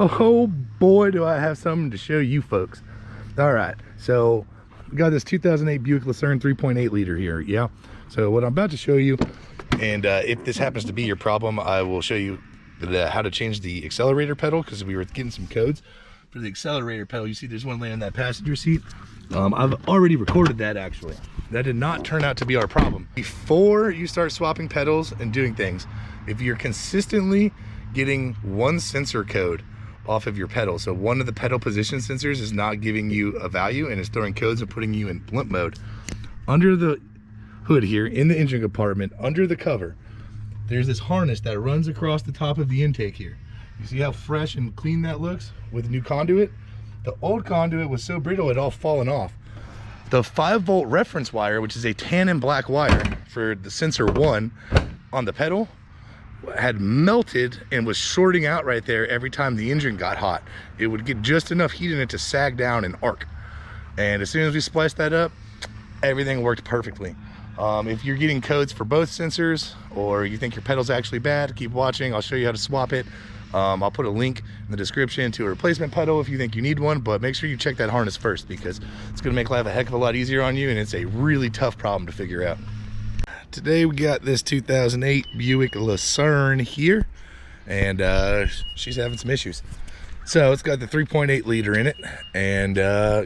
Oh boy, do I have something to show you folks. All right, so we got this 2008 Buick Lucerne 3.8 liter here. Yeah, so what I'm about to show you, and if this happens to be your problem, I will show you how to change the accelerator pedal, because we were getting some codes for the accelerator pedal. You see there's one laying in that passenger seat. I've already recorded that. Actually, that did not turn out to be our problem. Before you start swapping pedals and doing things, if you're consistently getting one sensor code off of your pedal, so one of the pedal position sensors is not giving you a value and is throwing codes and putting you in limp mode, under the hood here in the engine compartment, under the cover, there's this harness that runs across the top of the intake here. You see how fresh and clean that looks with the new conduit? The old conduit was so brittle it all fallen off. The 5-volt reference wire, which is a tan and black wire for the sensor 1 on the pedal, had melted and was shorting out right there every time the engine got hot. It would get just enough heat in it to sag down and arc. And as soon as we spliced that up, everything worked perfectly. If you're getting codes for both sensors, or you think your pedal's actually bad, keep watching. I'll show you how to swap it. I'll put a link in the description to a replacement pedal if you think you need one, but make sure you check that harness first, because it's gonna make life a heck of a lot easier on you, and it's a really tough problem to figure out. Today we got this 2008 Buick Lucerne here, and she's having some issues. So it's got the 3.8 liter in it, and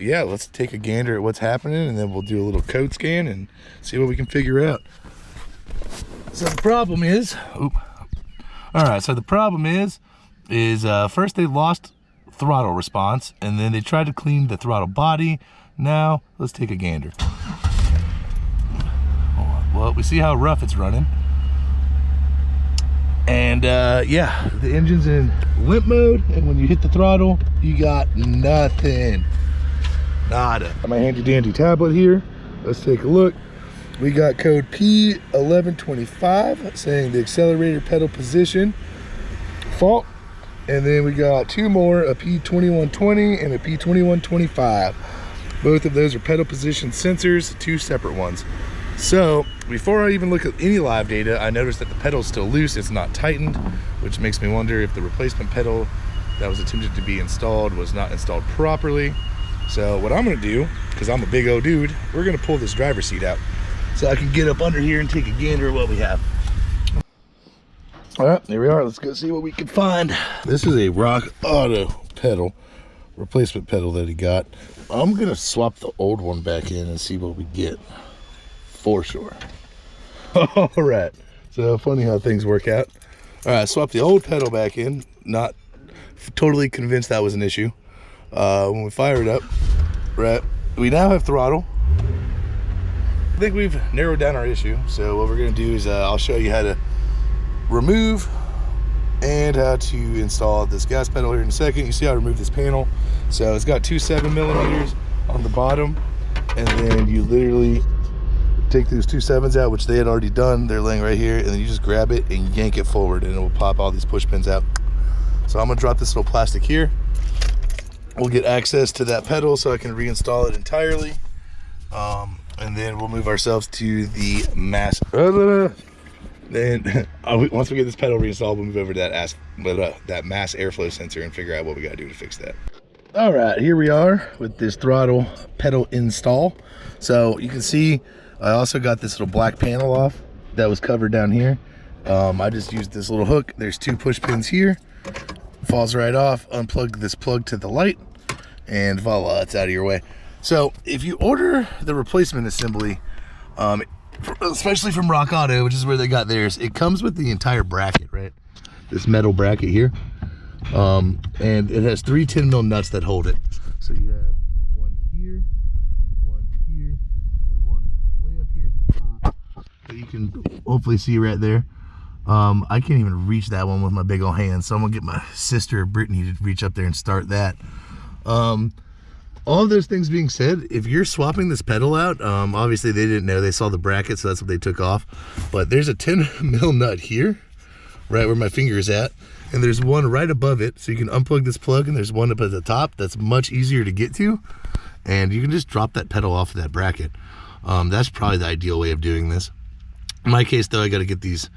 yeah, let's take a gander at what's happening, and then we'll do a little code scan and see what we can figure out. So the problem is, all right, so the problem is first they lost throttle response, and then they tried to clean the throttle body. Now let's take a gander. Well, we see how rough it's running, and yeah, the engine's in limp mode, and when you hit the throttle, you got nothing, nada. Got my handy dandy tablet here. Let's take a look. We got code P1125 saying the accelerator pedal position fault, and then we got two more, a P2120 and a P2125. Both of those are pedal position sensors, two separate ones. So before I even look at any live data, I noticed that the pedal's still loose, it's not tightened, which makes me wonder if the replacement pedal that was attempted to be installed was not installed properly. So what I'm gonna do, because I'm a big old dude, we're gonna pull this driver's seat out so I can get up under here and take a gander at what we have. All right, there we are. Let's go see what we can find. This is a Rock Auto pedal, replacement pedal that he got. I'm gonna swap the old one back in and see what we get. For sure. All right, so funny how things work out. All right, swap the old pedal back in. Not totally convinced that was an issue. When we fire it up, right, we now have throttle. I think we've narrowed down our issue. So what we're gonna do is I'll show you how to remove and how to install this gas pedal here in a second. You see how I remove this panel. So it's got two 7mm on the bottom, and then you literally take those two 7s out, which they had already done. They're laying right here, and then you just grab it and yank it forward, and it will pop all these push pins out. So I'm gonna drop this little plastic here. We'll get access to that pedal so I can reinstall it entirely, and then we'll move ourselves to the mass. Then once we get this pedal reinstalled, we'll move over to that mass airflow sensor and figure out what we gotta do to fix that. All right, here we are with this throttle pedal install. So you can see I also got this little black panel off that was covered down here. I just used this little hook. There's two push pins here. Falls right off. Unplug this plug to the light, and voila, it's out of your way. So if you order the replacement assembly, especially from Rock Auto, which is where they got theirs, it comes with the entire bracket, right? This metal bracket here. And it has three 10mm nuts that hold it. So you have one here, and one way up here at the top, that you can hopefully see right there. I can't even reach that one with my big old hands, so I'm gonna get my sister Brittany to reach up there and start that. All of those things being said, if you're swapping this pedal out, obviously they didn't know, they saw the bracket, so that's what they took off. But there's a 10mm nut here, right where my finger is at, and there's one right above it, so you can unplug this plug, and there's one up at the top that's much easier to get to, and you can just drop that pedal off of that bracket. That's probably the ideal way of doing this. In my case though, I got to get these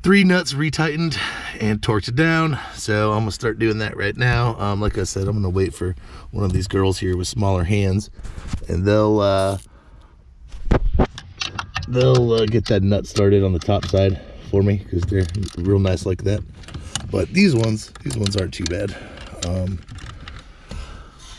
3 nuts retightened and torqued it down. So I'm gonna start doing that right now. Like I said, I'm gonna wait for one of these girls here with smaller hands, and they'll get that nut started on the top side for me, because they're real nice like that. But these ones aren't too bad.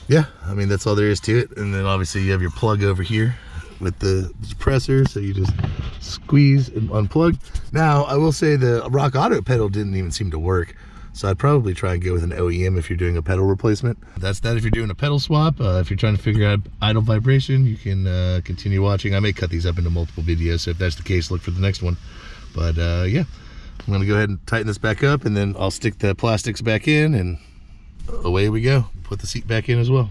Yeah, I mean, that's all there is to it. And then obviously you have your plug over here with the depressor, so you just squeeze and unplug. Now I will say the Rock Auto pedal didn't even seem to work, so I'd probably try and go with an OEM if you're doing a pedal replacement. That's that if you're doing a pedal swap. If you're trying to figure out idle vibration, you can continue watching. I may cut these up into multiple videos, so if that's the case, look for the next one. But yeah, I'm gonna go ahead and tighten this back up, and then I'll stick the plastics back in, and away we go. Put the seat back in as well.